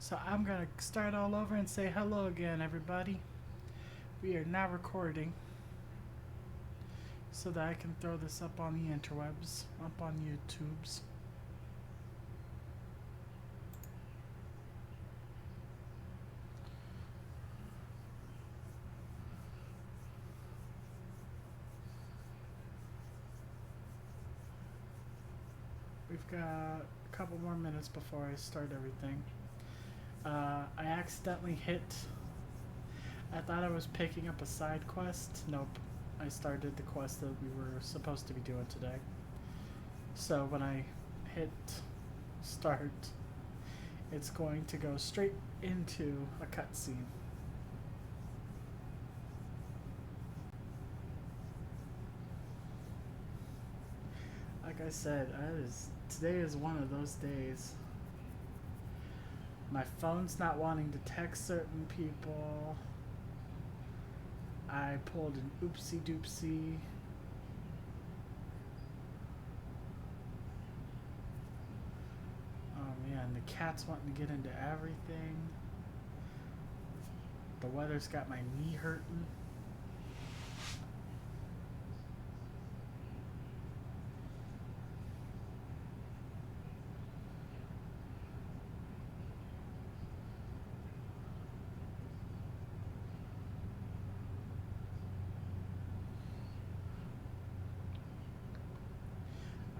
So I'm going to start all over and say hello again, everybody. We are now recording so that I can throw this up on the interwebs, up on YouTubes. We've got a couple more minutes before I start everything. I accidentally hit. I thought I was picking up a side quest. Nope. I started the quest that we were supposed to be doing today. So when I hit start, it's going to go straight into a cutscene. Like I said, today is one of those days. My phone's not wanting to text certain people. I pulled an oopsie doopsie. Oh man, the cat's wanting to get into everything. The weather's got my knee hurting.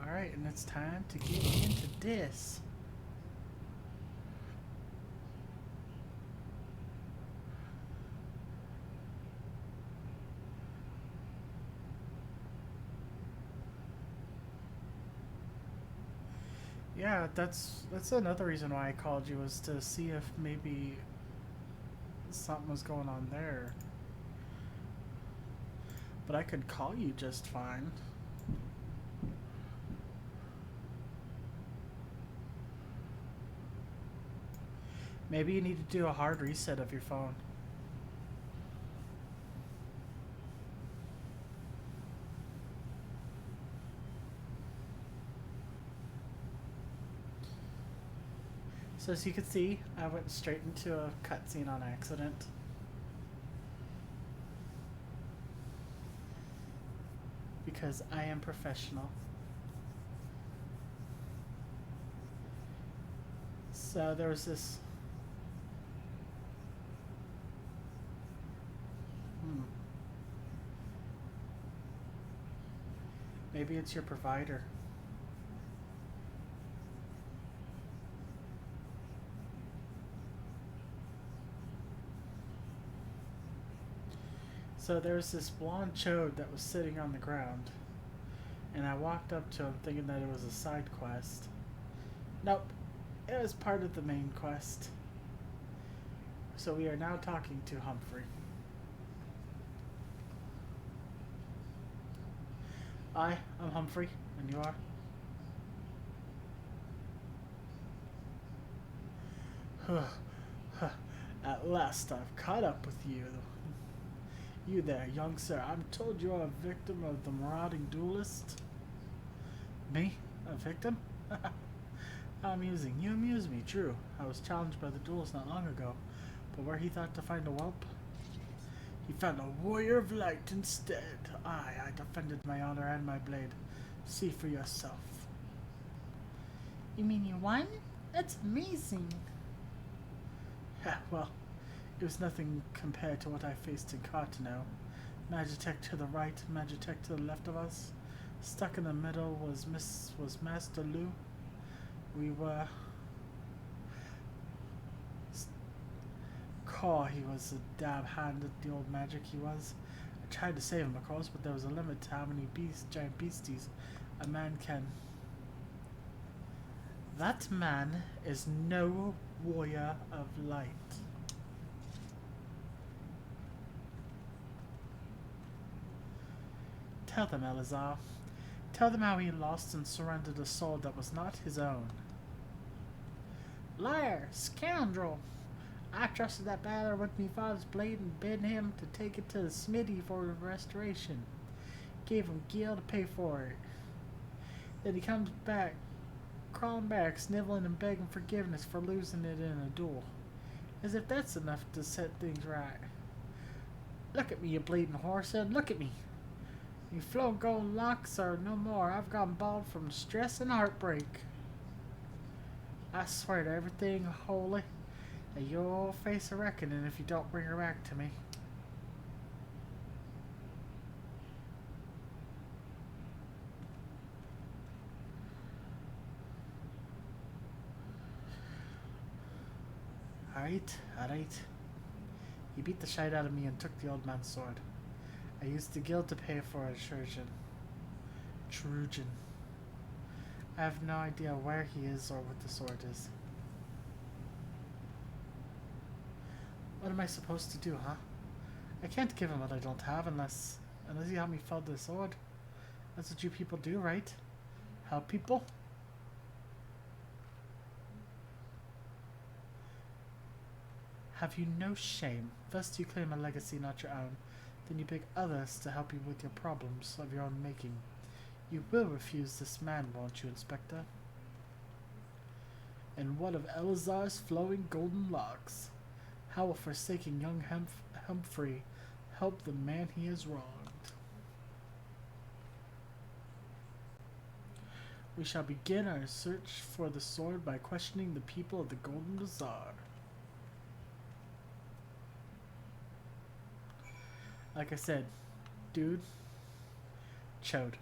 Alright, and it's time to get into this. Yeah, that's another reason why I called you, was to see if maybe something was going on there. But I could call you just fine. Maybe you need to do a hard reset of your phone. So as you can see, I went straight into a cutscene on accident. Because I am professional. So there was this... Maybe it's your provider. So there's this blonde chode that was sitting on the ground. And I walked up to him thinking that it was a side quest. Nope. It was part of the main quest. So we are now talking to Humphrey. Hi, I'm Humphrey, and you are? At last I've caught up with you. You there, young sir. I'm told you're a victim of the marauding duelist. Me? A victim? How amusing. You amuse me, true. I was challenged by the duelist not long ago, but where he thought to find a whelp, he found a warrior of light instead. I defended my honor and my blade. See for yourself. You mean you won? That's amazing. Well, it was nothing compared to what I faced in Cartano. Magitech to the right, Magitech to the left of us. Stuck in the middle was Master Lou. We were... he was a dab hand at the old magic, he was. I tried to save him, of course, but there was a limit to how many giant beasties a man can... That man is no warrior of light. Tell them, Elazar. Tell them how he lost and surrendered a sword that was not his own. Liar! Scoundrel! I trusted that battler with me father's blade and bid him to take it to the smithy for restoration. Gave him gil to pay for it. Then he comes back crawling back, sniveling and begging forgiveness for losing it in a duel. As if that's enough to set things right. Look at me, you bleeding horsehead, look at me. You flow golden locks are no more. I've gone bald from stress and heartbreak. I swear to everything holy that you'll face a reckoning if you don't bring her back to me. Alright. He beat the shite out of me and took the old man's sword. I used the guild to pay for a Trojan. I have no idea where he is or what the sword is. What am I supposed to do, huh? I can't give him what I don't have unless he help me find the sword. That's what you people do, right? Help people? Have you no shame? First you claim a legacy not your own, then you beg others to help you with your problems of your own making. You will refuse this man, won't you, Inspector? And what of Elazar's flowing golden locks? How will forsaking young Humphrey help the man he has wronged? We shall begin our search for the sword by questioning the people of the Golden Bazaar. Like I said, dude, chode.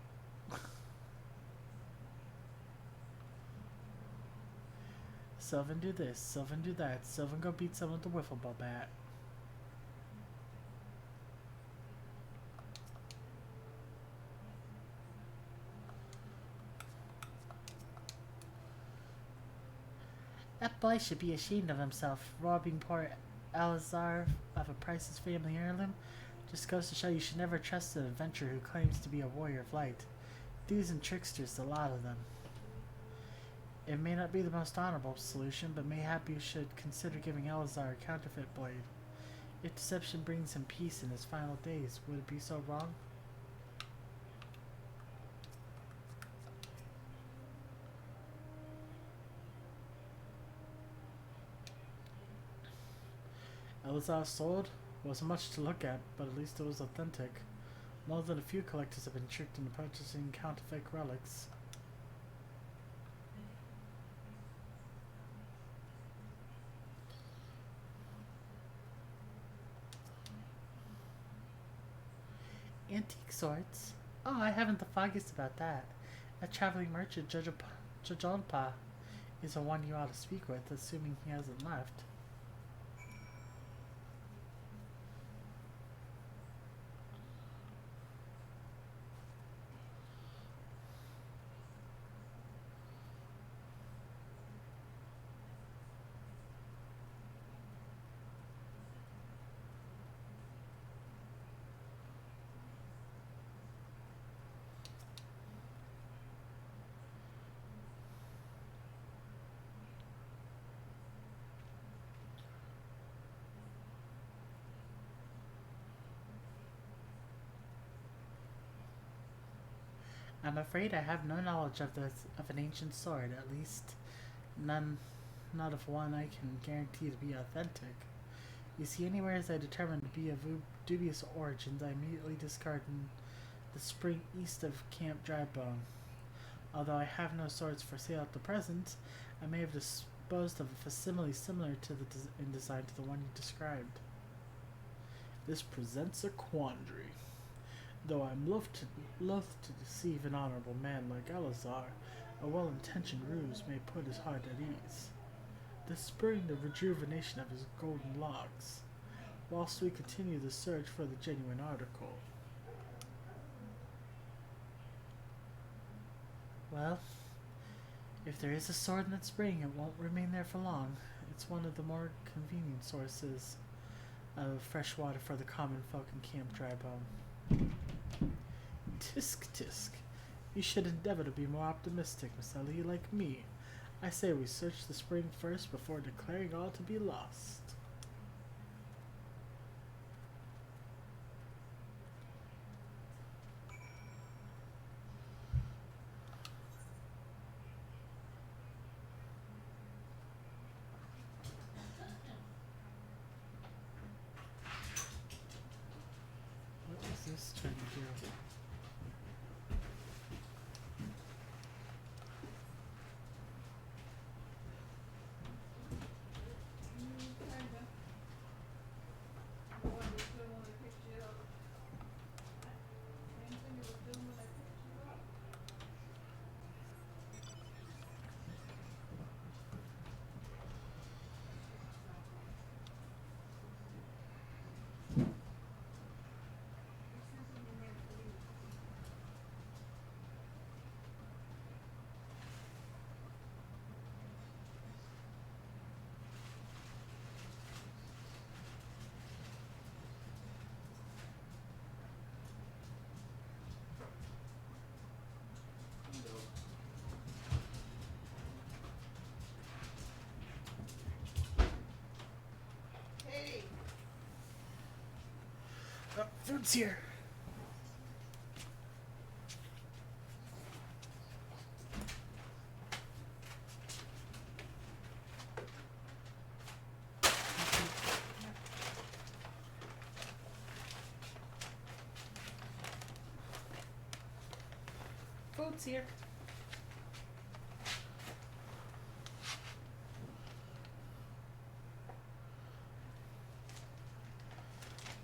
Sylvan do this, Sylvan do that, Sylvan go beat someone with a wiffle ball bat. That boy should be ashamed of himself, robbing poor Alazar of a priceless family heirloom. Just goes to show you should never trust an adventurer who claims to be a warrior of light. Thieves and tricksters, a lot of them. It may not be the most honorable solution, but mayhap you should consider giving Elazar a counterfeit blade. If deception brings him peace in his final days, would it be so wrong? Elazar's sword wasn't much to look at, but at least it was authentic. More than a few collectors have been tricked into purchasing counterfeit relics. Antique swords? Oh, I haven't the foggiest about that. A traveling merchant, Jajolpa, is the one you ought to speak with, assuming he hasn't left. I'm afraid I have no knowledge of an ancient sword, at least not of one I can guarantee to be authentic. You see, anywhere as I determine to be of dubious origins, I immediately discard the spring east of Camp Drybone. Although I have no swords for sale at the present, I may have disposed of a facsimile similar to in design to the one you described. This presents a quandary. Though I'm loath to deceive an honorable man like Elazar, a well-intentioned ruse may put his heart at ease, thus spurring the rejuvenation of his golden locks, whilst we continue the search for the genuine article. Well, if there is a sword in that spring, it won't remain there for long. It's one of the more convenient sources of fresh water for the common folk in Camp Drybone. Tisk. You should endeavor to be more optimistic, Miss Ellie, like me. I say we search the spring first before declaring all to be lost. Oh, food's here. Food's here.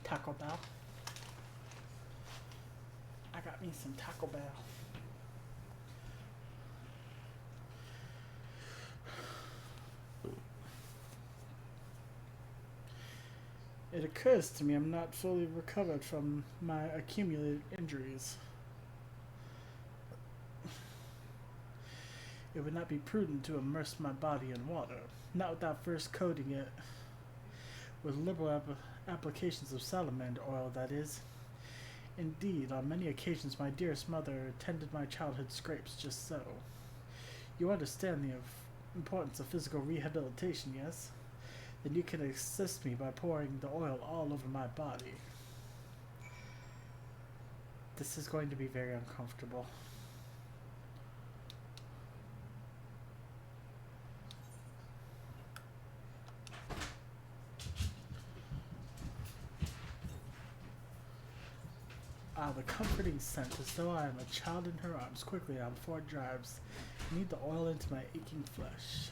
Taco Bell. I got me some Taco Bell. It occurs to me I'm not fully recovered from my accumulated injuries. It would not be prudent to immerse my body in water, not without first coating it with liberal applications of salamander oil, that is. Indeed, on many occasions my dearest mother tended my childhood scrapes just so. You understand the importance of physical rehabilitation, yes? Then you can assist me by pouring the oil all over my body. This is going to be very uncomfortable. Ah, the comforting scent, as though I am a child in her arms. Quickly now, before it drives. I need the oil into my aching flesh.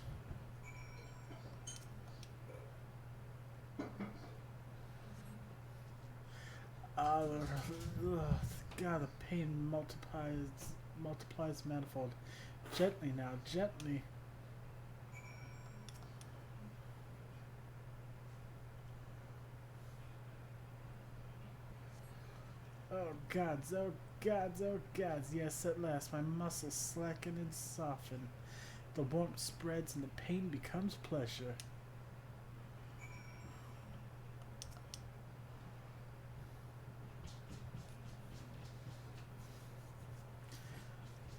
Ah, God, the pain multiplies manifold. Gently now, gently. Oh gods, oh gods, oh gods. Yes, at last my muscles slacken and soften. The warmth spreads and the pain becomes pleasure.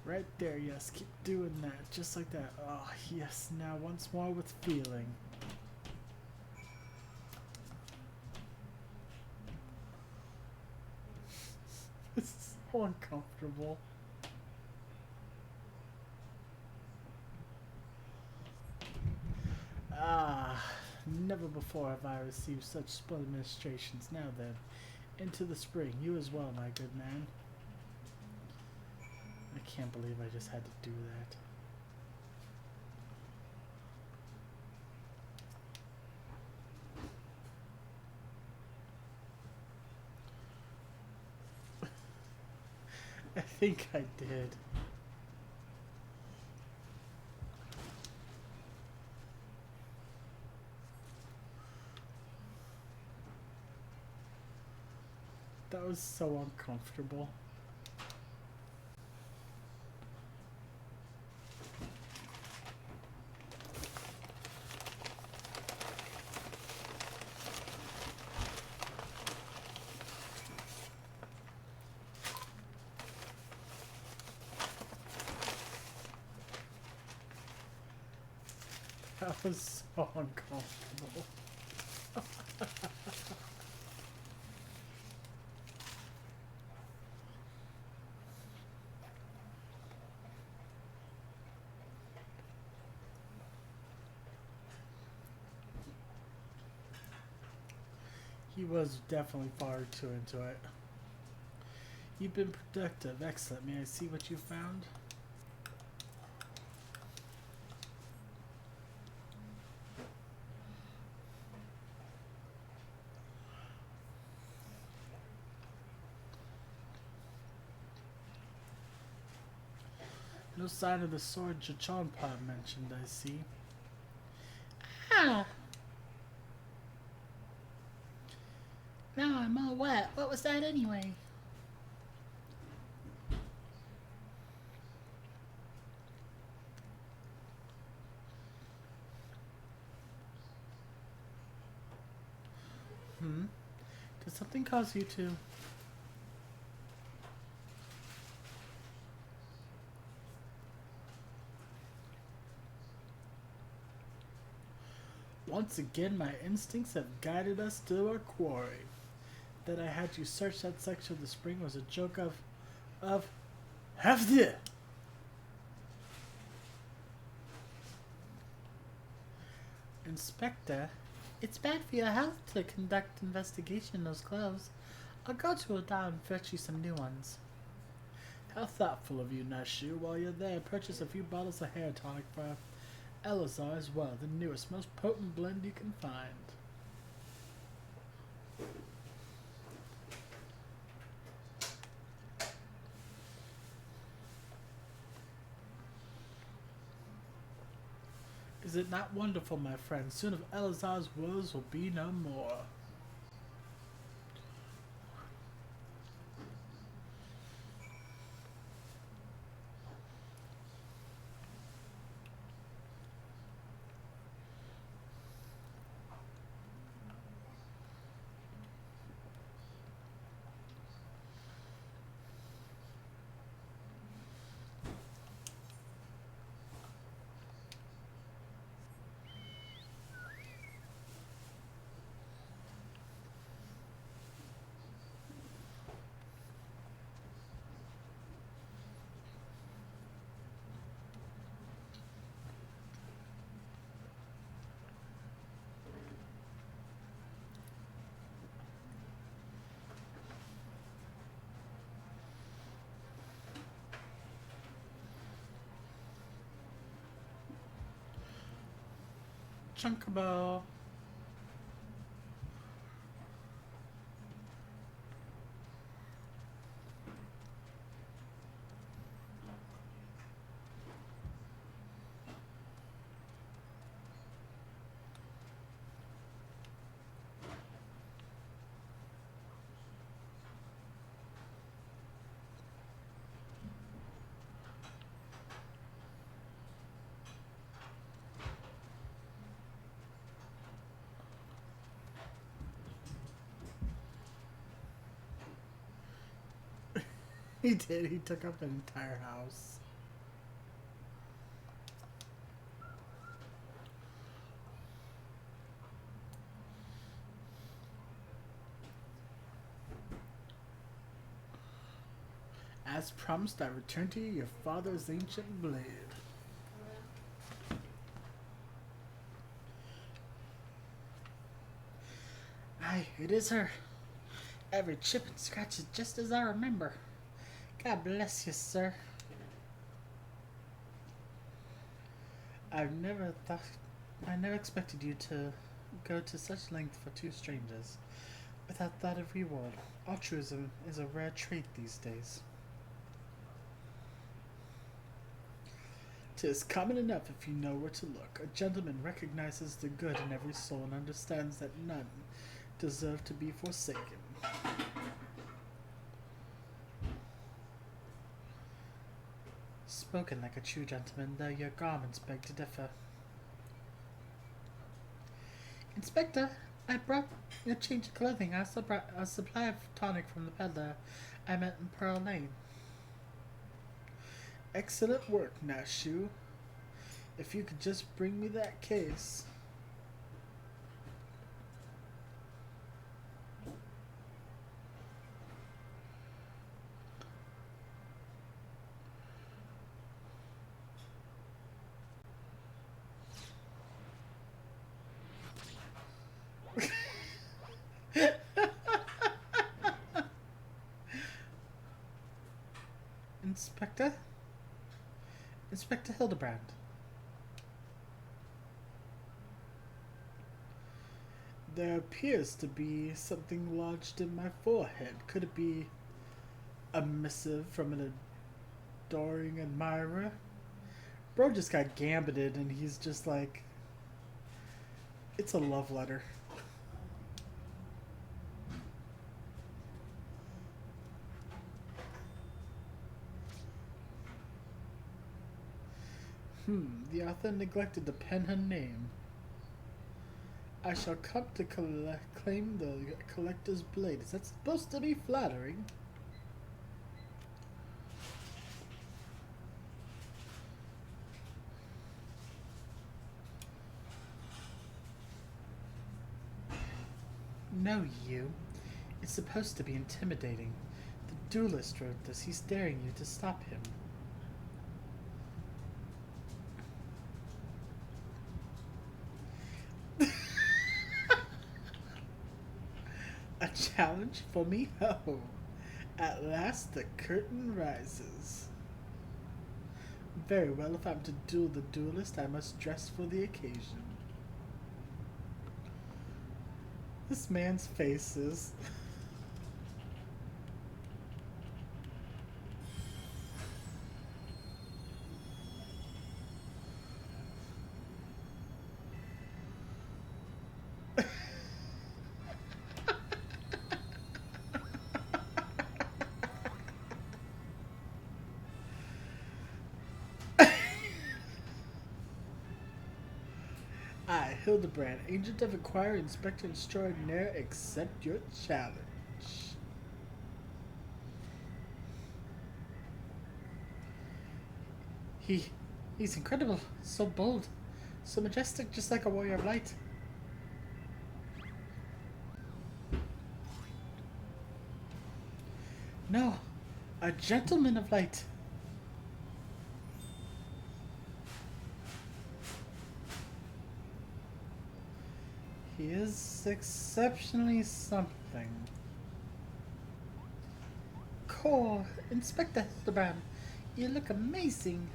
Right there, yes, keep doing that, just like that. Oh, yes, now once more with feeling. This is so uncomfortable. Ah, never before have I received such splendid ministrations. Now then, into the spring. You as well, my good man. I can't believe I just had to do that. I think I did. That was so uncomfortable. That was so uncomfortable. He was definitely far too into it. You've been productive. Excellent. May I see what you found? No sign of the sword Chachanpa mentioned, I see. Ah! Now I'm all wet. What was that anyway? Did something cause you to? Once again, my instincts have guided us to our quarry. that I had you search that section of the spring was a joke of hefty. Inspector, it's bad for your health to conduct investigation in those clothes. I'll go to a doll and fetch you some new ones. How thoughtful of you, Nashu. While you're there, purchase a few bottles of hair tonic for Elazar as well, the newest, most potent blend you can find. Is it not wonderful, my friend? Soon of Elazar's woes will be no more. Chunkable. He did. He took up an entire house. As promised, I return to you your father's ancient blade. Aye, it is her. Every chip and scratch is just as I remember. God bless you, sir. I never expected you to go to such length for two strangers, without thought of reward. Altruism is a rare trait these days. 'Tis common enough if you know where to look. A gentleman recognizes the good in every soul and understands that none deserve to be forsaken. Spoken like a true gentleman, though your garments beg to differ. Inspector, I brought a change of clothing. A supply of tonic from the peddler I met in Pearl Lane. Excellent work, Nashu. If you could just bring me that case. Inspector Hildebrand. There appears to be something lodged in my forehead. Could it be a missive from an adoring admirer? Bro just got gambited and he's just like, it's a love letter. The author neglected to pen her name. I shall come to claim the collector's blade. Is that supposed to be flattering? No, you. It's supposed to be intimidating. The duelist wrote this. He's daring you to stop him. A challenge for me? Oh, at last the curtain rises. Very well, if I'm to duel the duelist, I must dress for the occasion. This man's face is... I, Hildebrand, agent of Inquiry, Inspector Extraordinaire, accept your challenge. He's incredible, so bold, so majestic, just like a warrior of light. No, a gentleman of light. He is exceptionally something. Core, Inspector Hildebrand, you look amazing.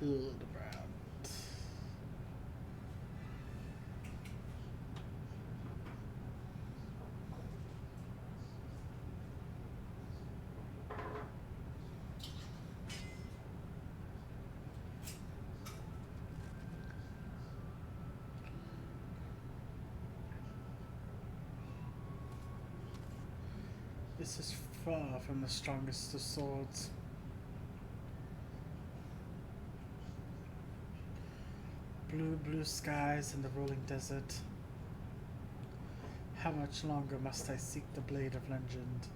Hildebrand. This is far from the strongest of swords. Blue, blue skies and the rolling desert. How much longer must I seek the blade of legend?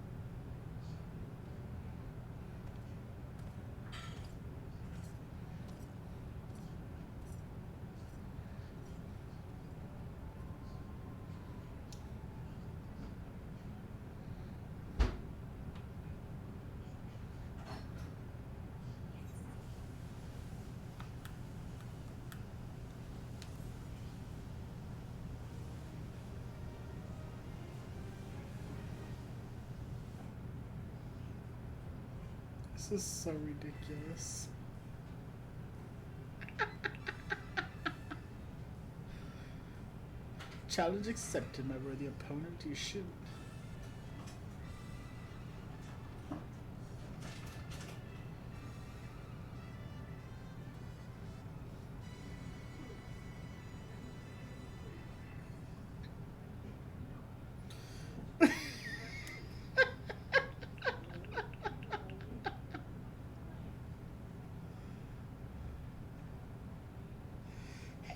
This is so ridiculous. Challenge accepted, my worthy opponent. You should.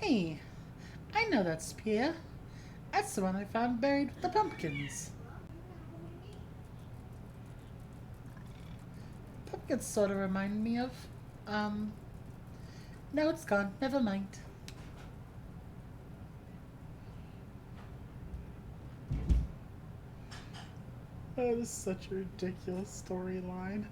Hey, I know that spear. That's the one I found buried with the pumpkins. Pumpkins sort of remind me of, no, it's gone. Never mind. That is such a ridiculous storyline.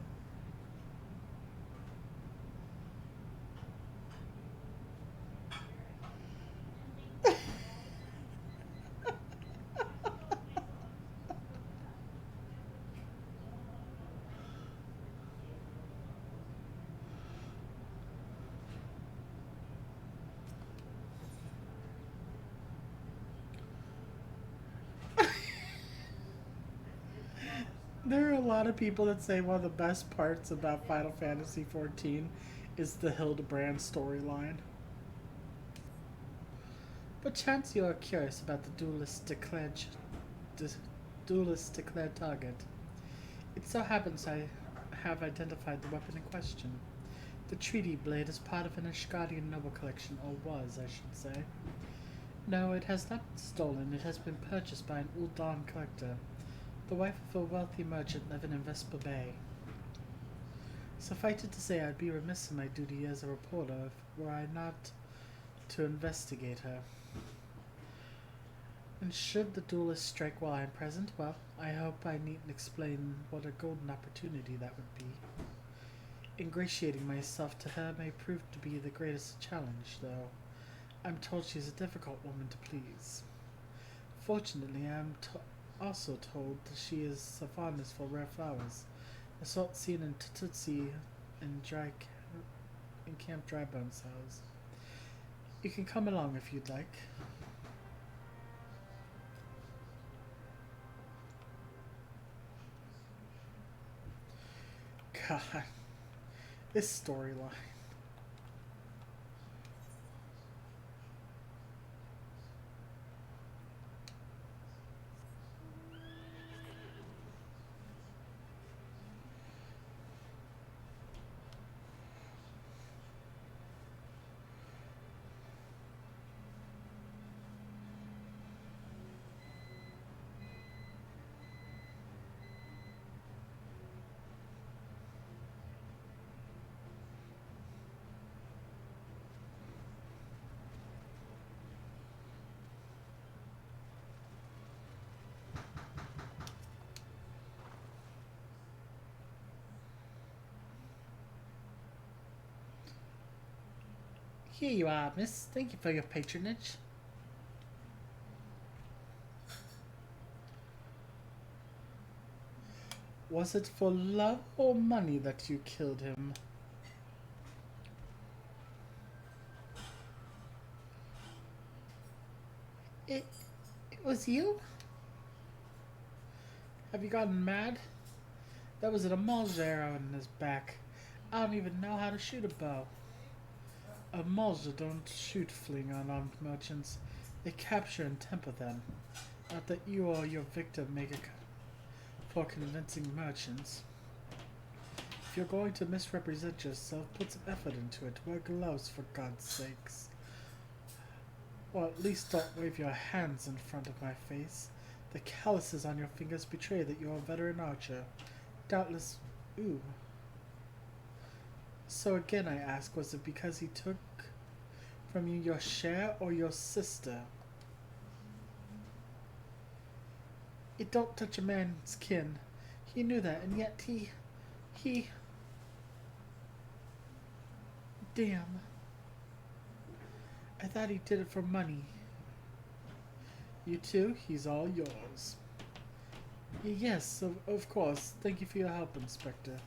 There are a lot of people that say one of the best parts about Final Fantasy XIV is the Hildebrand storyline. But chance you are curious about the duelist declared target. It so happens I have identified the weapon in question. The treaty blade is part of an Ashgardian noble collection, or was, I should say. No, it has not been stolen. It has been purchased by an Uldan collector, the wife of a wealthy merchant living in Vespa Bay. Suffice it to say, I'd be remiss in my duty as a reporter if were I not to investigate her. And should the duelist strike while I am present, well, I hope I needn't explain what a golden opportunity that would be. Ingratiating myself to her may prove to be the greatest challenge, though I'm told she's a difficult woman to please. Fortunately, I am also told that she has a fondness for rare flowers, a sort seen in Tutsi and in Camp Drybone's house. You can come along if you'd like. God, this storyline. Here you are, miss. Thank you for your patronage. Was it for love or money that you killed him? It, it was you? Have you gotten mad? That was an Amalja arrow in his back. I don't even know how to shoot a bow. Amalja don't shoot fleeing unarmed merchants. They capture and temper them. Not that you or your victim make it for convincing merchants. If you're going to misrepresent yourself, put some effort into it. Wear gloves, for God's sakes. Or at least don't wave your hands in front of my face. The calluses on your fingers betray that you're a veteran archer. Doubtless... Ooh. So again I ask, was it because he took from you your share or your sister? It don't touch a man's kin. He knew that, and yet he... Damn. I thought he did it for money. You too? He's all yours. Yes, of course. Thank you for your help, Inspector.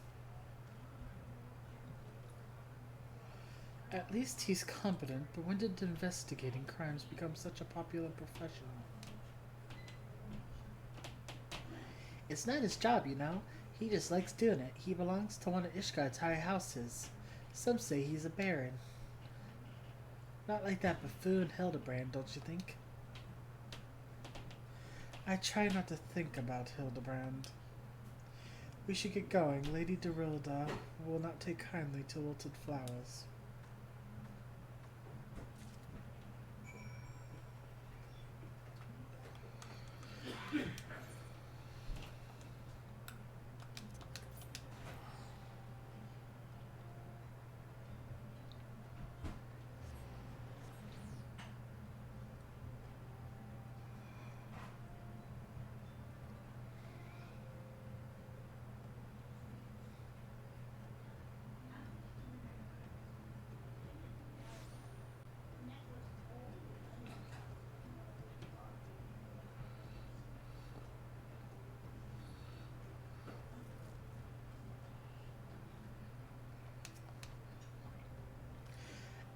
At least he's competent, but when did investigating crimes become such a popular profession? It's not his job, you know. He just likes doing it. He belongs to one of Ishgard's high houses. Some say he's a baron. Not like that buffoon Hildebrand, don't you think? I try not to think about Hildebrand. We should get going. Lady Dorilda will not take kindly to wilted flowers.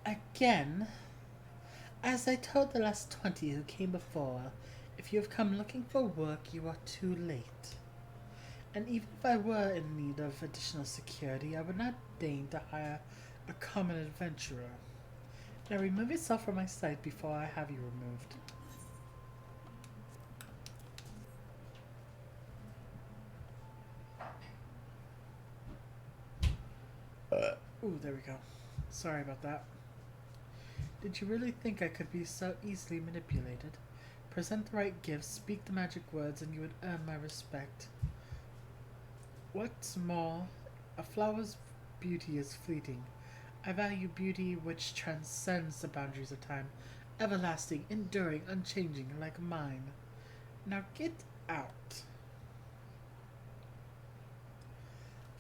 Again, as I told the last 20 who came before, if you have come looking for work, you are too late. And even if I were in need of additional security, I would not deign to hire a common adventurer. Now remove yourself from my sight before I have you removed. Ooh, there we go. Sorry about that. Did you really think I could be so easily manipulated? Present the right gifts, speak the magic words, and you would earn my respect. What's more, a flower's beauty is fleeting. I value beauty which transcends the boundaries of time, everlasting, enduring, unchanging, like mine. Now get out.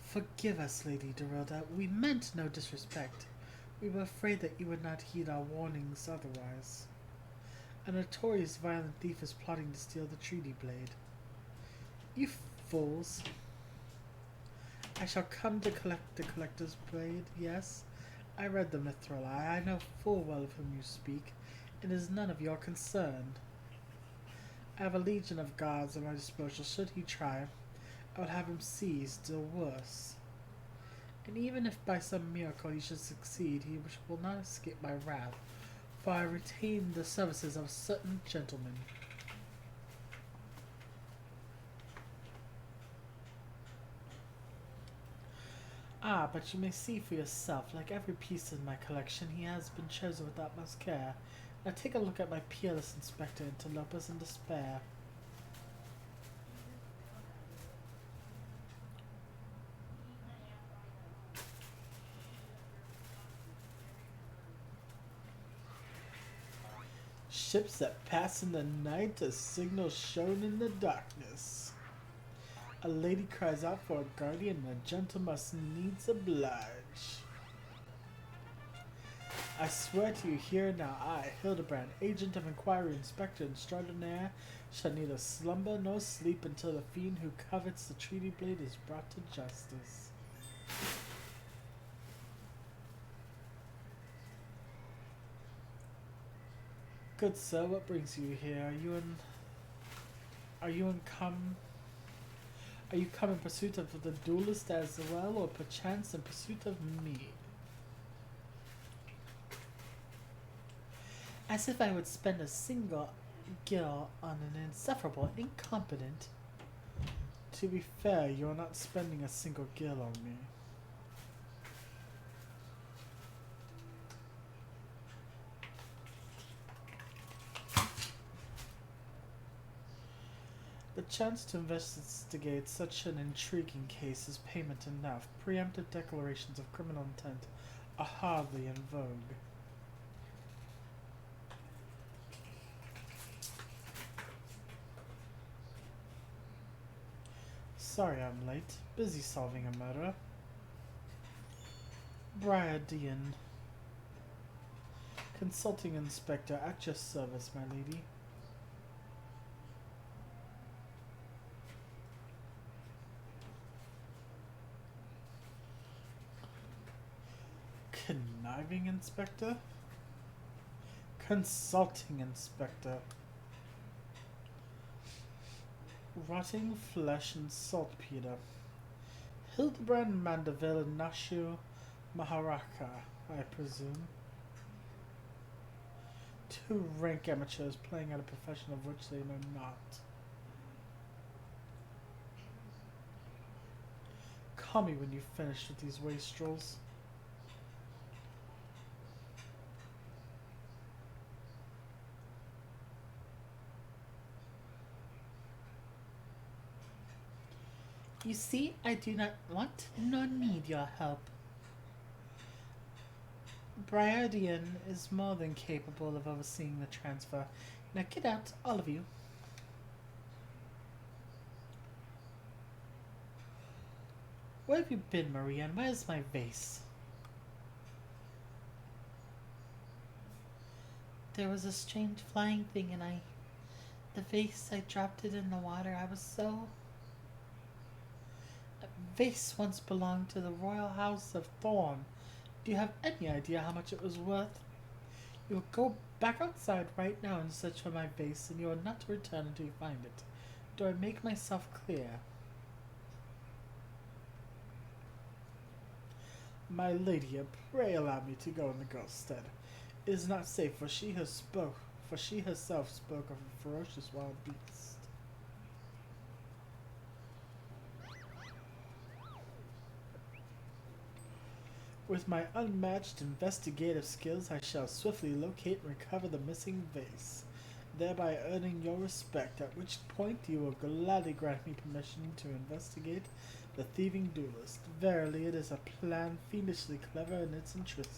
Forgive us, Lady Dorota. We meant no disrespect. We were afraid that you would not heed our warnings otherwise. A notorious violent thief is plotting to steal the treaty blade. You fools. I shall come to collect the collector's blade, yes. I read the mithril eye. I know full well of whom you speak. It is none of your concern. I have a legion of guards at my disposal. Should he try, I would have him seized, or worse. And even if by some miracle he should succeed, he will not escape my wrath, for I retain the services of a certain gentleman. Ah, but you may see for yourself, like every piece in my collection, he has been chosen with utmost care. Now take a look at my peerless Inspector Interlopers in despair. Ships that pass in the night, a signal shown in the darkness. A lady cries out for a guardian, and a gentle must needs oblige. I swear to you here now, I, Hildebrand, agent of inquiry, inspector extraordinaire, shall neither slumber nor sleep until the fiend who covets the treaty blade is brought to justice. Good sir, what brings you here? Are you come in pursuit of the duelist as well, or perchance in pursuit of me? As if I would spend a single gil on an insufferable incompetent. To be fair, you're not spending a single gil on me. The chance to investigate such an intriguing case is payment enough. Preemptive declarations of criminal intent are hardly in vogue. Sorry I'm late. Busy solving a murder. Briardian. Consulting Inspector, at your service, my lady. Conniving Inspector? Consulting Inspector. Rotting flesh and saltpeter. Hildebrand Manderville and Nashu Maharaka, I presume. Two rank amateurs playing at a profession of which they know not. Call me when you've finished with these wastrels. You see, I do not want nor need your help. Briardian is more than capable of overseeing the transfer. Now get out, all of you. Where have you been, Maria, and where's my vase? There was a strange flying thing, and the vase, I dropped it in the water. I was so... A vase once belonged to the royal house of Thorn. Do you have any idea how much it was worth? You will go back outside right now and search for my vase, and you are not to return until you find it. Do I make myself clear? My lady, pray allow me to go in the girl's stead. It is not safe, for she herself spoke of a ferocious wild beast. With my unmatched investigative skills, I shall swiftly locate and recover the missing vase, thereby earning your respect, at which point you will gladly grant me permission to investigate the thieving duelist. Verily, it is a plan fiendishly clever in its intricacies.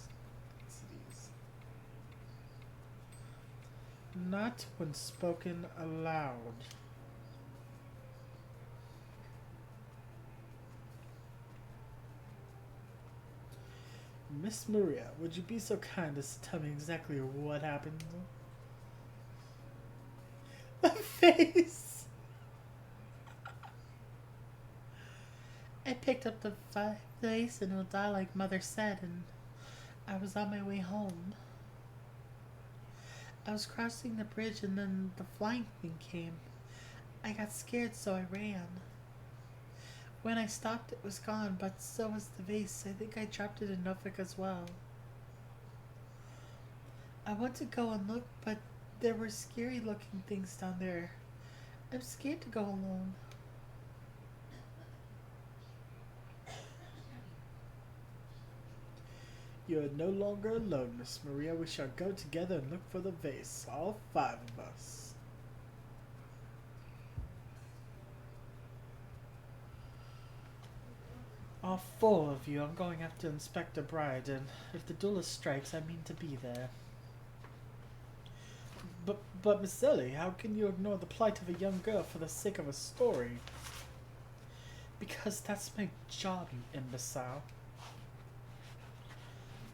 Not when spoken aloud. Miss Maria, would you be so kind as to tell me exactly what happened? The face! I picked up the vase and it'll die like Mother said, and I was on my way home. I was crossing the bridge and then the flying thing came. I got scared, so I ran. When I stopped, it was gone, but so was the vase. I think I dropped it in Norfolk as well. I went to go and look, but there were scary looking things down there. I'm scared to go alone. You are no longer alone, Miss Maria. We shall go together and look for the vase, all 5 of us. All 4 of you. I'm going after Inspector Bride, and if the duelist strikes, I mean to be there. But Miss Ellie, how can you ignore the plight of a young girl for the sake of a story? Because that's my job, you imbecile.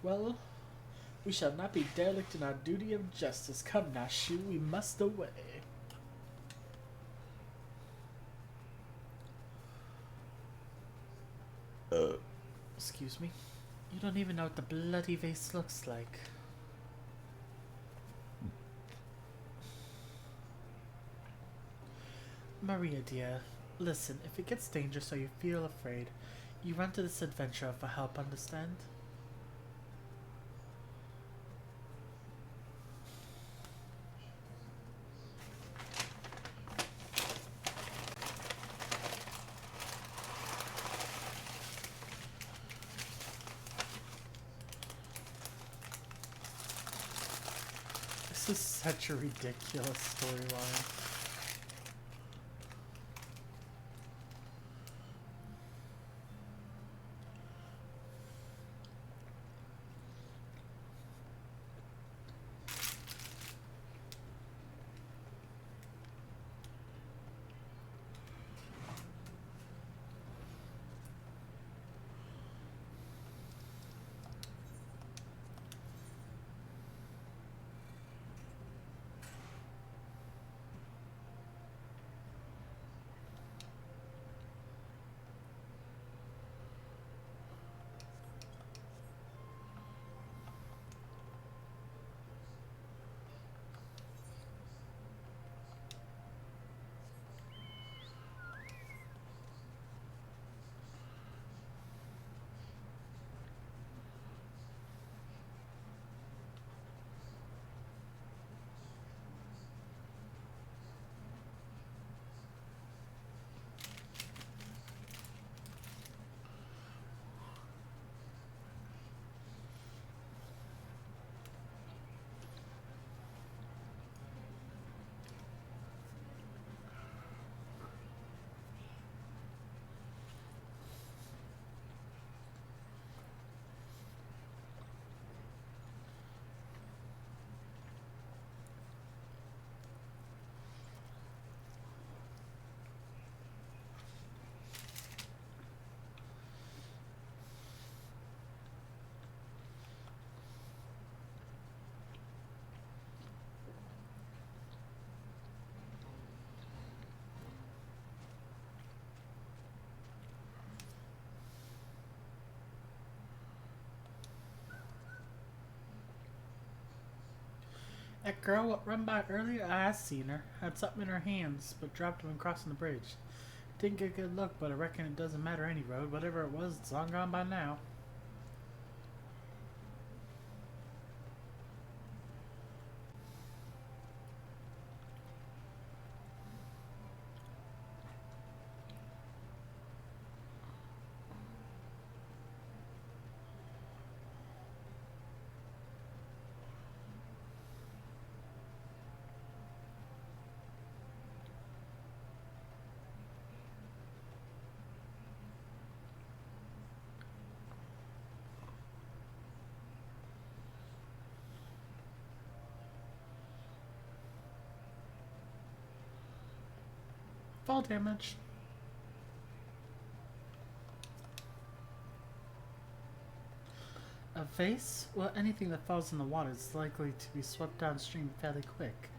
Well, we shall not be derelict in our duty of justice. Come now, Shu, we must away. Excuse me? You don't even know what the bloody vase looks like. Maria, dear, listen, if it gets dangerous or you feel afraid, you run to this adventurer for help, understand? This is such a ridiculous storyline. That girl what run by earlier, I seen her. Had something in her hands, but dropped it when crossing the bridge. Didn't get a good look, but I reckon it doesn't matter any road. Whatever it was, it's long gone by now. Fall damage. A vase? Well, anything that falls in the water is likely to be swept downstream fairly quick.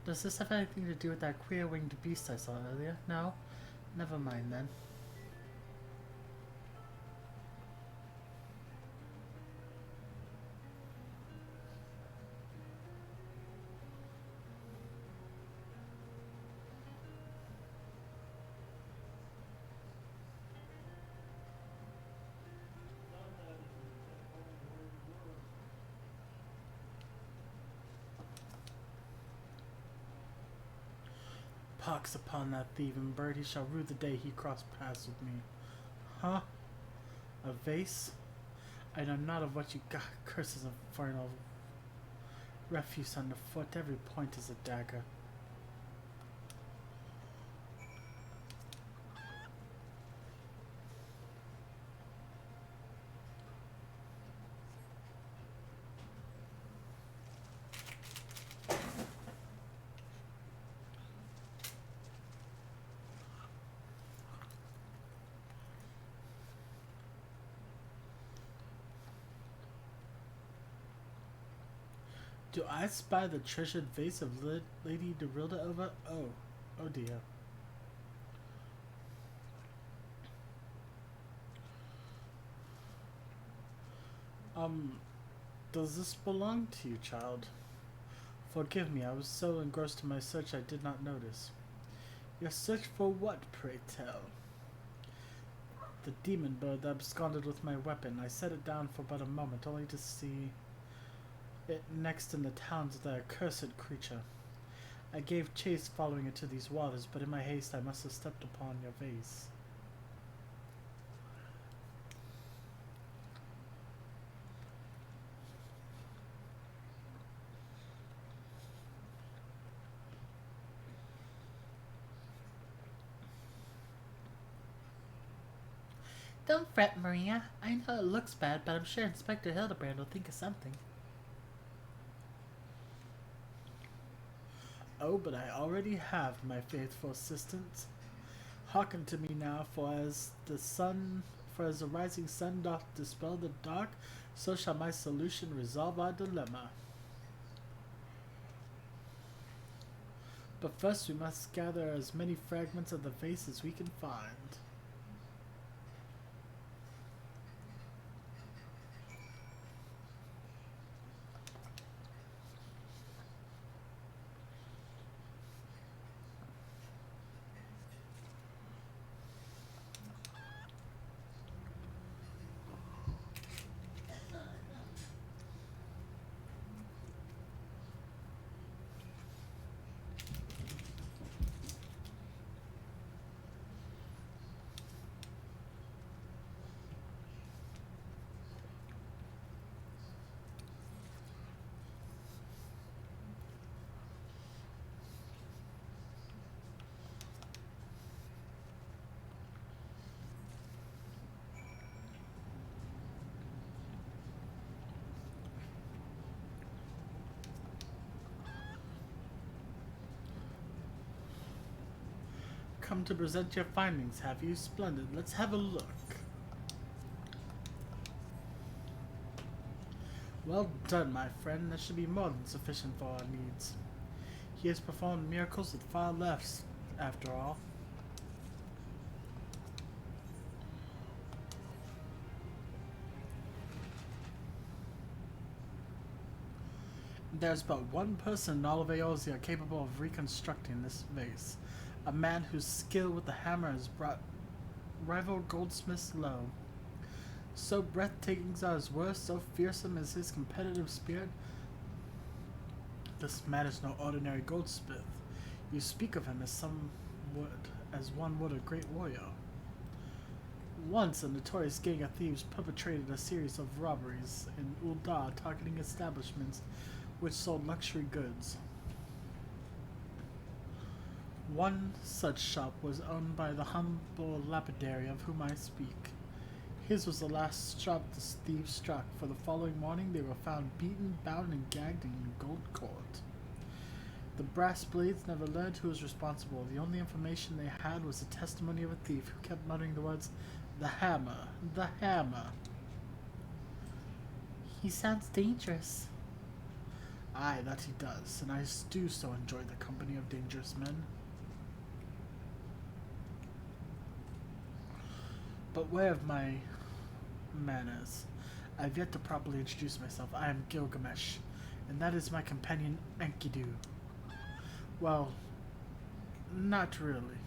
Does this have anything to do with that queer winged beast I saw earlier? No? Never mind then. Pox upon that thieving bird, he shall rue the day he crossed paths with me. Huh? A vase? I know not of what you got. Curses of infernal refuse underfoot. Every point is a dagger. Do I spy the treasured vase of Lady Dorilda over? Oh dear. Does this belong to you, child? Forgive me, I was so engrossed in my search I did not notice. Your search for what, pray tell? The demon bird that absconded with my weapon. I set it down for but a moment, only to see it next in the towns of the accursed creature. I gave chase following it to these waters, but in my haste I must have stepped upon your vase. Don't fret, Maria. I know it looks bad, but I'm sure Inspector Hildebrand will think of something. Oh, but I already have, my faithful assistant. Hearken to me now, for as the rising sun doth dispel the dark, so shall my solution resolve our dilemma. But first we must gather as many fragments of the vase as we can find. Come to present your findings, have you? Splendid. Let's have a look. Well done, my friend. That should be more than sufficient for our needs. He has performed miracles with far less, after all. There's but one person in all of Eorzea capable of reconstructing this vase. A man whose skill with the hammer has brought rival goldsmiths low. So breathtaking are his words, so fearsome is his competitive spirit. This man is no ordinary goldsmith. You speak of him as one would a great warrior. Once a notorious gang of thieves perpetrated a series of robberies in Ul'dah, targeting establishments which sold luxury goods. One such shop was owned by the humble lapidary of whom I speak. His was the last shop the thieves struck, for the following morning they were found beaten, bound, and gagged in Gold Court. The brass blades never learned who was responsible. The only information they had was the testimony of a thief who kept muttering the words, "The hammer, the hammer." He sounds dangerous. Aye, that he does, and I do so enjoy the company of dangerous men. But where of my manners? I have yet to properly introduce myself. I am Gilgamesh, and that is my companion Enkidu. Well, not really.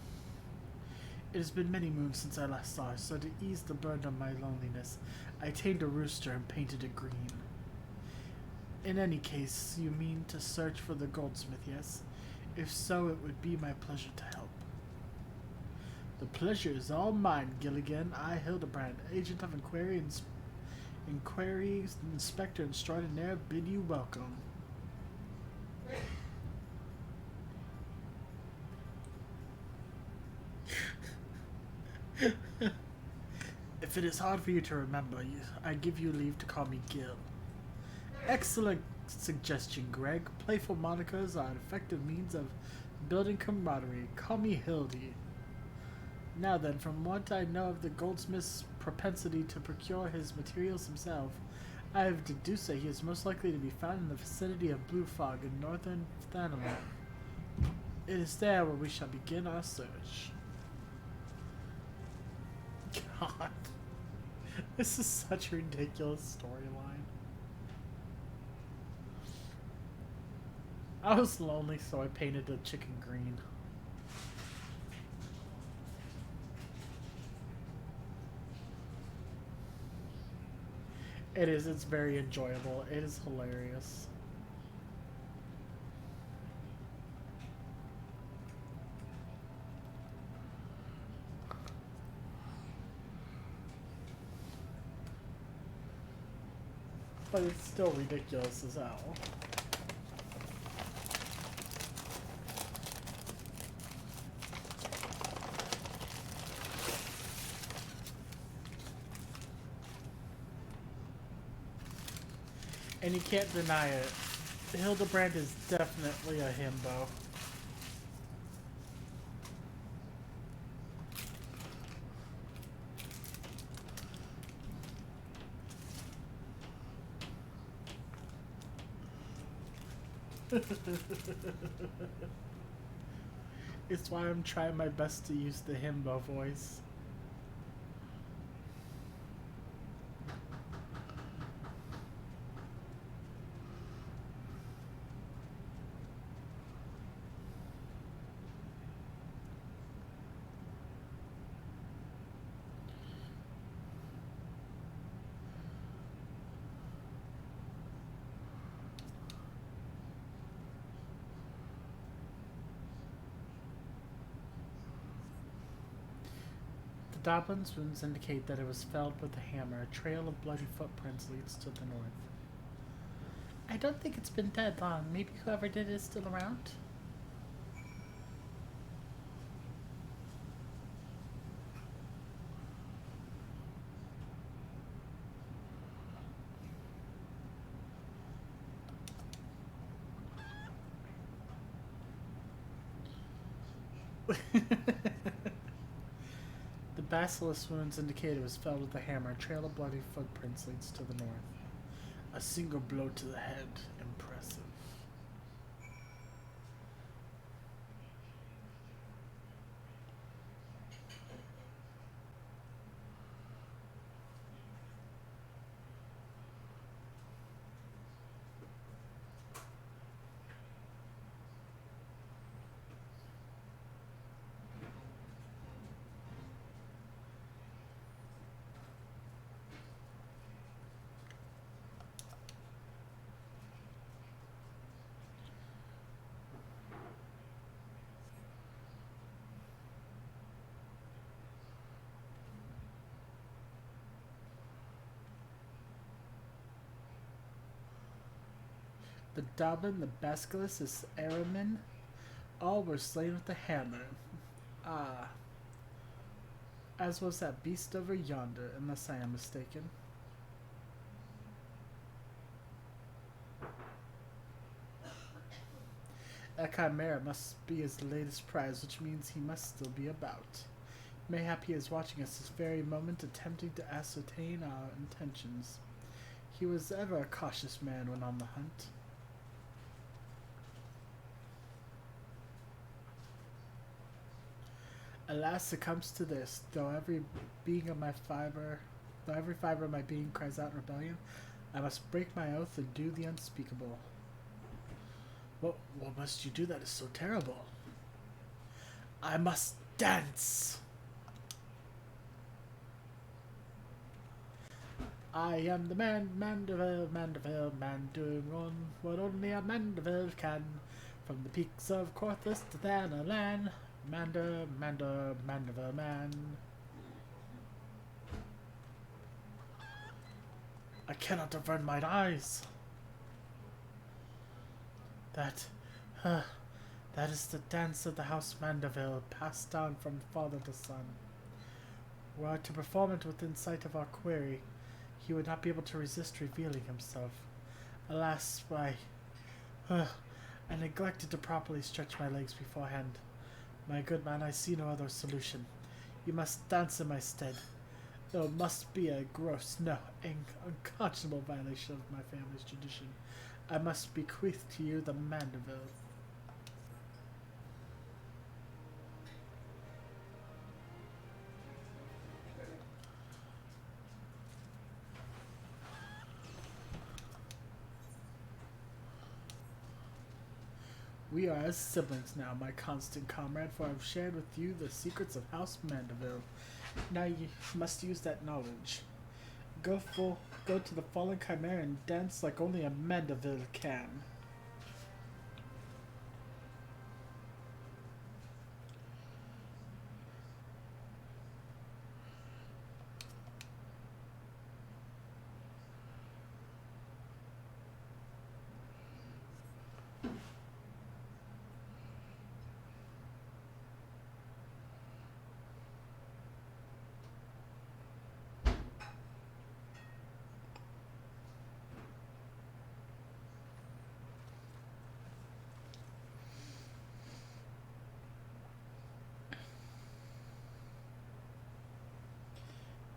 It has been many moons since I last saw her, so to ease the burden of my loneliness, I tamed a rooster and painted it green. In any case, you mean to search for the goldsmith, yes? If so, it would be my pleasure to help. The pleasure is all mine, Gilligan. I, Hildebrand, agent of Inquiry Inspector Extraordinaire, bid you welcome. If it is hard for you to remember, I give you leave to call me Gil. Excellent suggestion, Greg. Playful monikers are an effective means of building camaraderie. Call me Hildy. Now then, from what I know of the goldsmith's propensity to procure his materials himself, I have deduced that he is most likely to be found in the vicinity of Blue Fog in northern Thanalan. It is there where we shall begin our search. God. This is such a ridiculous storyline. I was lonely, so I painted the chicken green. It is, it's very enjoyable. It is hilarious. But it's still ridiculous as hell. And you can't deny it. Hildebrand is definitely a himbo. It's why I'm trying my best to use the himbo voice. Doblin's wounds indicate that it was felled with a hammer. A trail of bloody footprints leads to the north. I don't think it's been dead long. Maybe whoever did it is still around? The basilisk wounds indicate it was felled with a hammer. A trail of bloody footprints leads to the north. A single blow to the head. Impressive. The Doblin, the Basilisk, the Aramin, all were slain with a hammer. Ah. As was that beast over yonder, unless I am mistaken. That chimera must be his latest prize, which means he must still be about. Mayhap he is watching us this very moment, attempting to ascertain our intentions. He was ever a cautious man when on the hunt. Alas, it comes to this, though every fiber of my being cries out in rebellion, I must break my oath and do the unspeakable. What must you do that is so terrible? I must dance! I am the man, Manderville, man doing what only a Manderville can. From the peaks of Corthus to Thanalan, Manderville man. I cannot avert mine eyes. That is the dance of the House Manderville, passed down from father to son. Were I to perform it within sight of our quarry, he would not be able to resist revealing himself. Alas, I neglected to properly stretch my legs beforehand. My good man, I see no other solution. You must dance in my stead. Though it must be a gross, no, unconscionable violation of my family's tradition. I must bequeath to you the Manderville. We are as siblings now, my constant comrade, for I have shared with you the secrets of House Manderville. Now you must use that knowledge. Go to the fallen chimera and dance like only a Manderville can.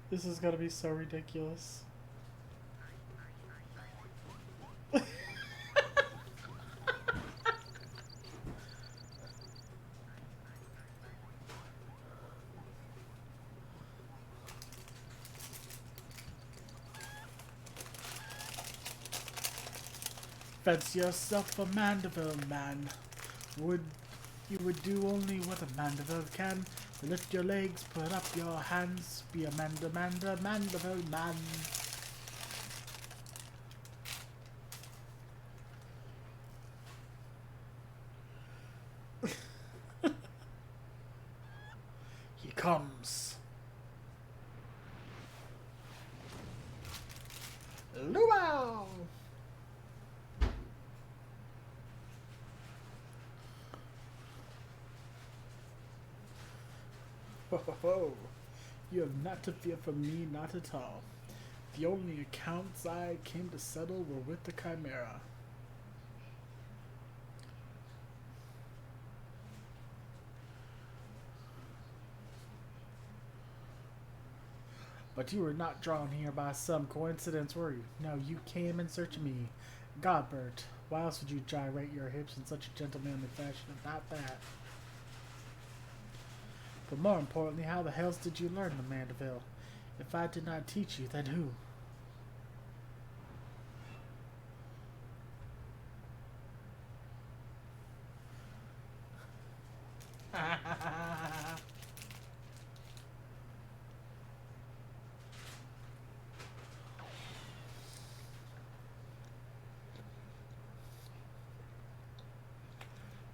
This is gonna be so ridiculous. Fancy yourself a Manderville man. You would do only what a Manderville can. Lift your legs, put up your hands, be a Manderville man. He comes. Luau! Ho ho ho! You have not to fear from me, not at all. The only accounts I came to settle were with the chimera. But you were not drawn here by some coincidence, were you? No, you came in search of me. Godbert, why else would you gyrate your hips in such a gentlemanly fashion if not that? But more importantly, how the hells did you learn the Manderville? If I did not teach you, then who?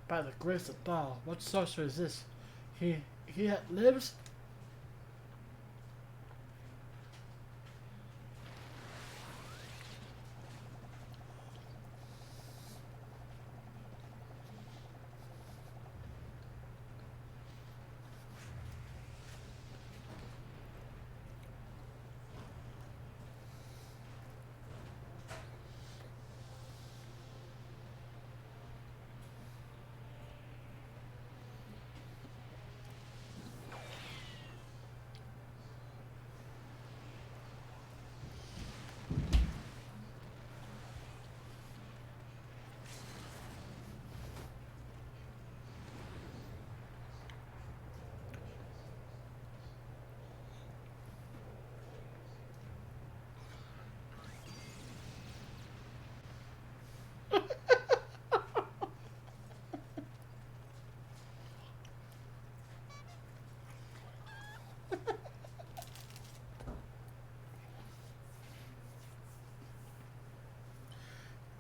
By the grace of Baal, what sorcerer is this? He that lives?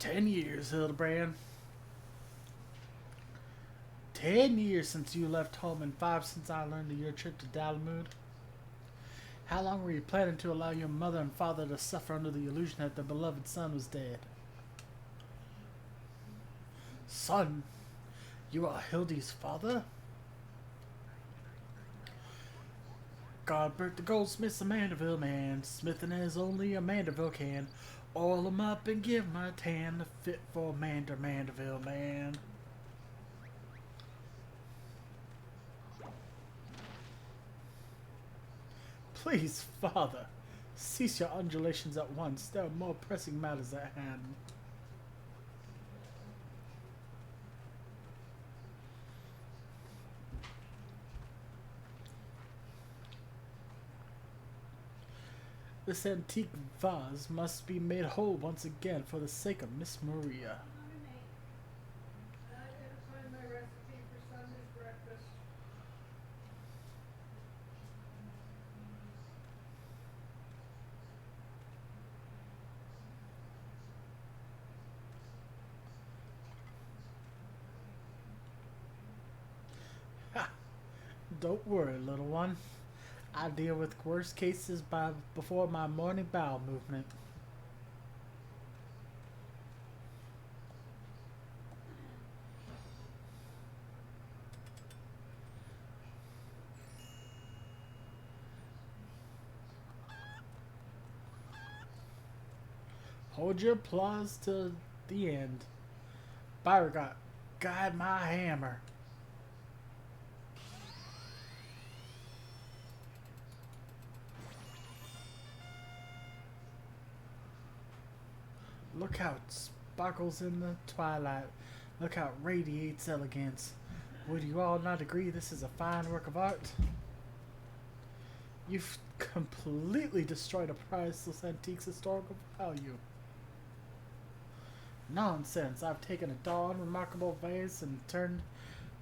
10 years, Hildebrand. 10 years since you left home and 5 since I learned of your trip to Dalamud. How long were you planning to allow your mother and father to suffer under the illusion that their beloved son was dead? Son, you are Hildy's father? Godbert the goldsmith's a Manderville man, smithing as only a Manderville can. Oil 'em up and give 'em a tan, fit for Manderville man. Please, father, cease your undulations at once. There are more pressing matters at hand. This antique vase must be made whole once again for the sake of Miss Maria. Ha! Don't worry, little one. I deal with worse cases before my morning bowel movement. Hold your applause to the end. Beauregard, guide my hammer. Look how it sparkles in the twilight. Look how it radiates elegance. Would you all not agree this is a fine work of art? You've completely destroyed a priceless antique's historical value. Nonsense. I've taken a dull, unremarkable vase and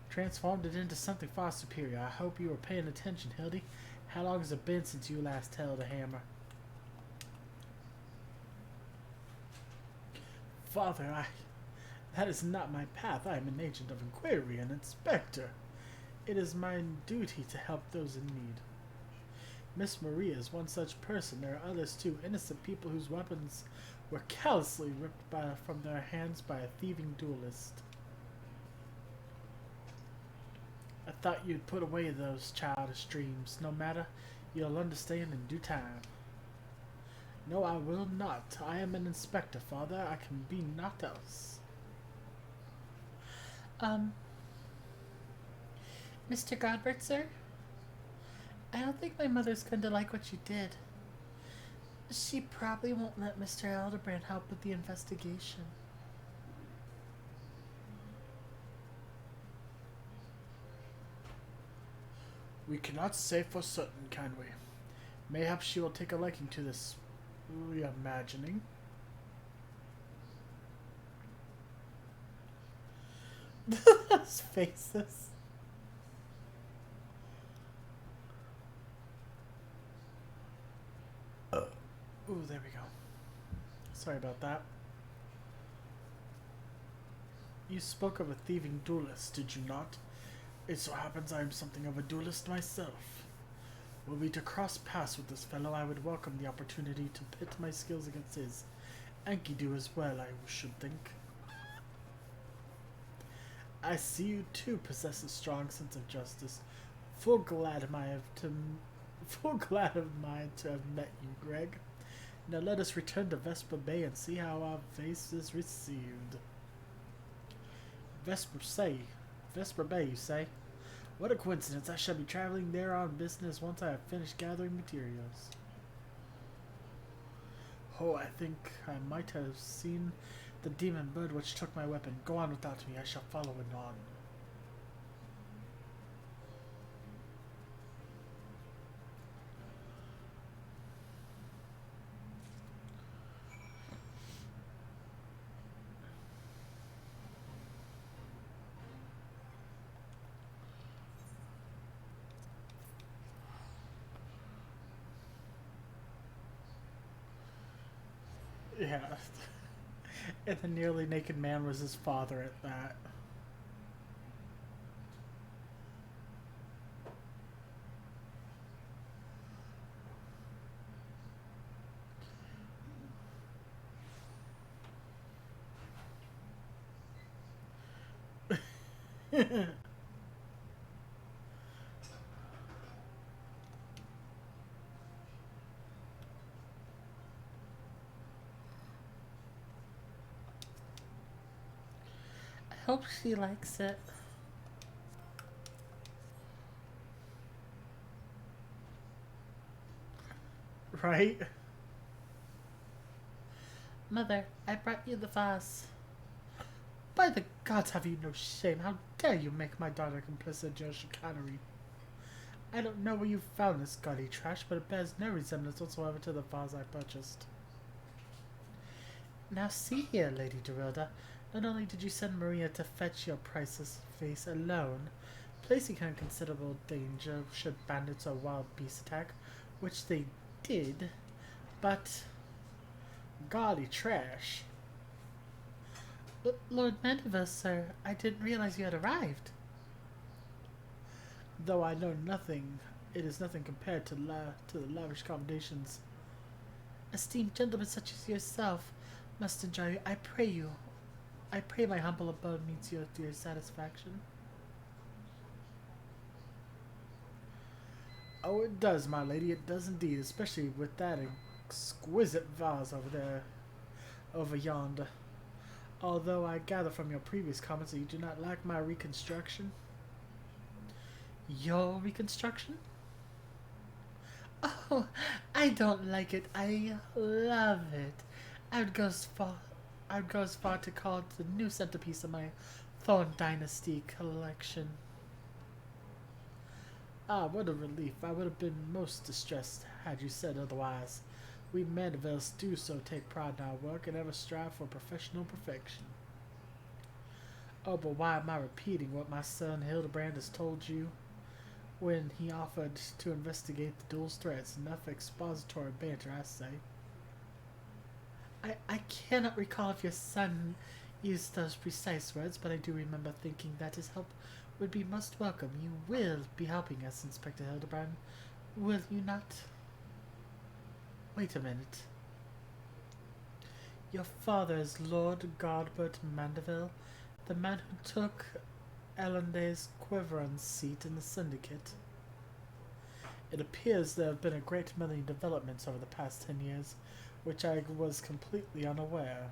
transformed it into something far superior. I hope you were paying attention, Hildy. How long has it been since you last held a hammer? Father, that is not my path. I am an agent of inquiry, an inspector. It is my duty to help those in need. Miss Maria is one such person. There are others too, innocent people whose weapons were callously ripped from their hands by a thieving duelist. I thought you'd put away those childish dreams. No matter, you'll understand in due time. No, I will not. I am an inspector, Father. I can be naught else. Mr. Godbert, sir? I don't think my mother's going to like what you did. She probably won't let Mr. Aldebrand help with the investigation. We cannot say for certain, can we? Mayhap she will take a liking to this reimagining. Those faces. Ooh, there we go. Sorry about that. You spoke of a thieving duelist, did you not? It so happens I am something of a duelist myself. Were we to cross paths with this fellow, I would welcome the opportunity to pit my skills against his. Enkidu as well, I should think. I see you too possess a strong sense of justice. Full glad of mine to have met you, Greg. Now let us return to Vesper Bay and see how our vase is received. Vesper Bay, you say? What a coincidence. I shall be traveling there on business once I have finished gathering materials. Oh, I think I might have seen the demon bird which took my weapon. Go on without me. I shall follow anon. Yeah. And the nearly naked man was his father at that. I hope she likes it. Right? Mother, I brought you the vase. By the gods, have you no shame? How dare you make my daughter complicit in your chicanery? I don't know where you found this gaudy trash, but it bears no resemblance whatsoever to the vase I purchased. Now see here, Lady Dorilda. Not only did you send Maria to fetch your priceless vase alone, placing her in considerable danger should bandits or wild beasts attack, which they did, but Gaudy trash. Lord Manderville, sir, I didn't realize you had arrived. Though I know nothing, it is nothing compared to the lavish accommodations. Esteemed gentlemen such as yourself must enjoy. I pray my humble abode meets your satisfaction. Oh, it does, my lady, it does indeed, especially with that exquisite vase over yonder. Although I gather from your previous comments that you do not like my reconstruction. Your reconstruction? Oh, I don't like it. I love it. I would go as far to call it the new centerpiece of my Thorn Dynasty collection. Ah, what a relief. I would have been most distressed had you said otherwise. We Mandervilles do so take pride in our work and ever strive for professional perfection. Oh, but why am I repeating what my son Hildebrand has told you when he offered to investigate the duel's threats? Enough expository banter, I say. I cannot recall if your son used those precise words, but I do remember thinking that his help would be most welcome. You will be helping us, Inspector Hildebrand, will you not? Wait a minute. Your father is Lord Godbert Manderville, the man who took Elenday's Quiveron's seat in the Syndicate. It appears there have been a great many developments over the past 10 years, which I was completely unaware.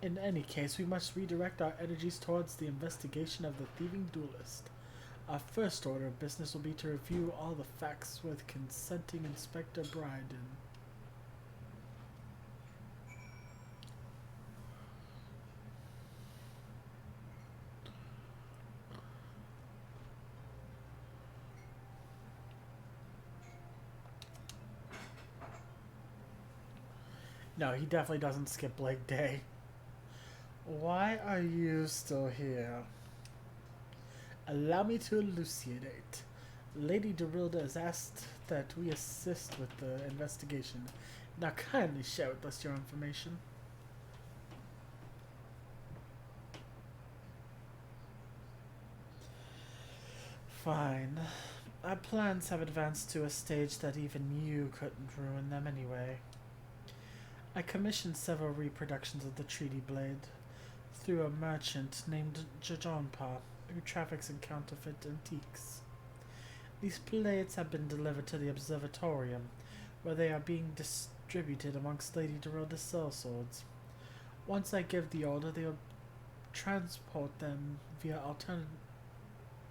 In any case, we must redirect our energies towards the investigation of the thieving duelist. Our first order of business will be to review all the facts with consenting Inspector Bryden. No, he definitely doesn't skip leg day. Why are you still here? Allow me to elucidate. Lady Dorilda has asked that we assist with the investigation. Now kindly share with us your information. Fine. Our plans have advanced to a stage that even you couldn't ruin them anyway. I commissioned several reproductions of the Treaty Blade through a merchant named Jajonpa, who traffics in counterfeit antiques. These blades have been delivered to the observatorium, where they are being distributed amongst Lady Dorilda's sellswords. Once I give the order, they will transport them via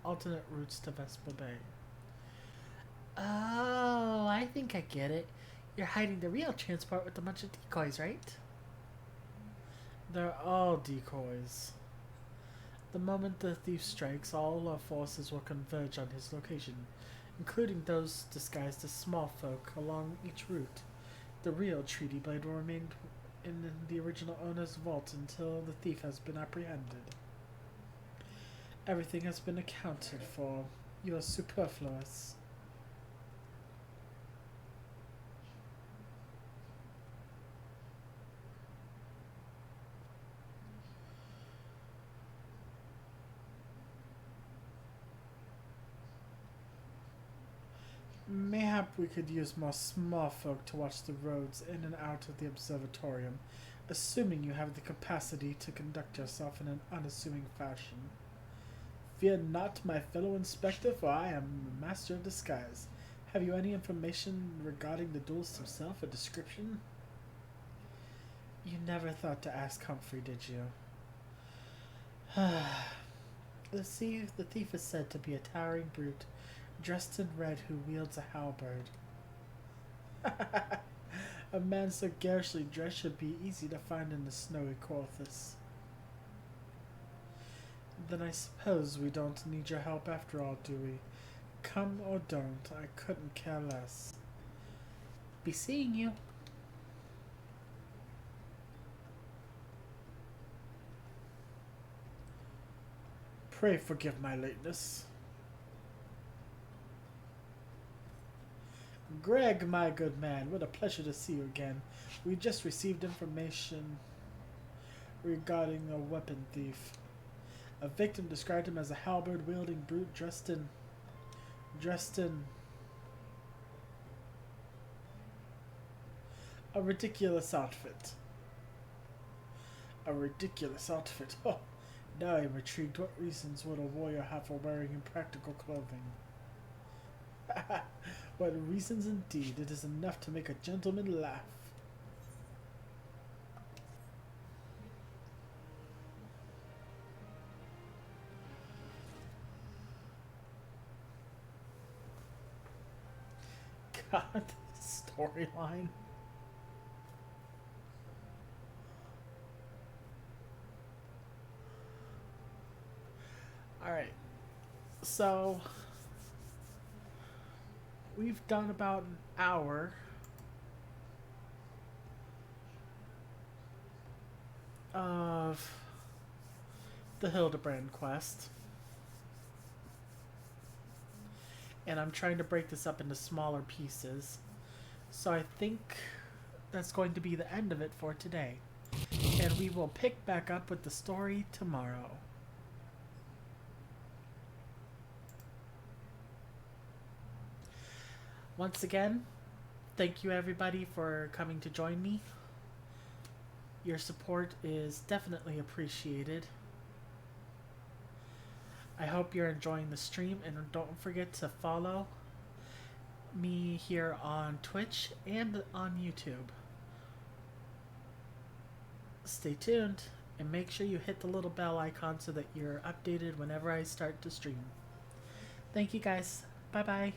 alternate routes to Vesper Bay. Oh, I think I get it. You're hiding the real transport with a bunch of decoys, right? They're all decoys. The moment the thief strikes, all our forces will converge on his location, including those disguised as small folk along each route. The real Treaty Blade will remain in the original owner's vault until the thief has been apprehended. Everything has been accounted for. You are superfluous. Mayhap we could use more small folk to watch the roads in and out of the observatorium, assuming you have the capacity to conduct yourself in an unassuming fashion. Fear not, my fellow inspector, for I am a master of disguise. Have you any information regarding the duelist himself, a description? You never thought to ask Humphrey, did you? The thief is said to be a towering brute, dressed in red, who wields a halberd. A man so garishly dressed should be easy to find in the snowy Corthus. Then I suppose we don't need your help after all, do we? Come or don't, I couldn't care less. Be seeing you. Pray forgive my lateness. Greg, my good man, what a pleasure to see you again. We just received information regarding a weapon thief. A victim described him as a halberd-wielding brute dressed in a ridiculous outfit. A ridiculous outfit. Oh, now I am intrigued. What reasons would a warrior have for wearing impractical clothing? What reasons indeed. It is enough to make a gentleman laugh. God, storyline. Alright, so we've done about an hour of the Hildebrand quest. And I'm trying to break this up into smaller pieces. So I think that's going to be the end of it for today. And we will pick back up with the story tomorrow. Once again, thank you everybody for coming to join me. Your support is definitely appreciated. I hope you're enjoying the stream, and don't forget to follow me here on Twitch and on YouTube. Stay tuned and make sure you hit the little bell icon so that you're updated whenever I start to stream. Thank you guys. Bye bye.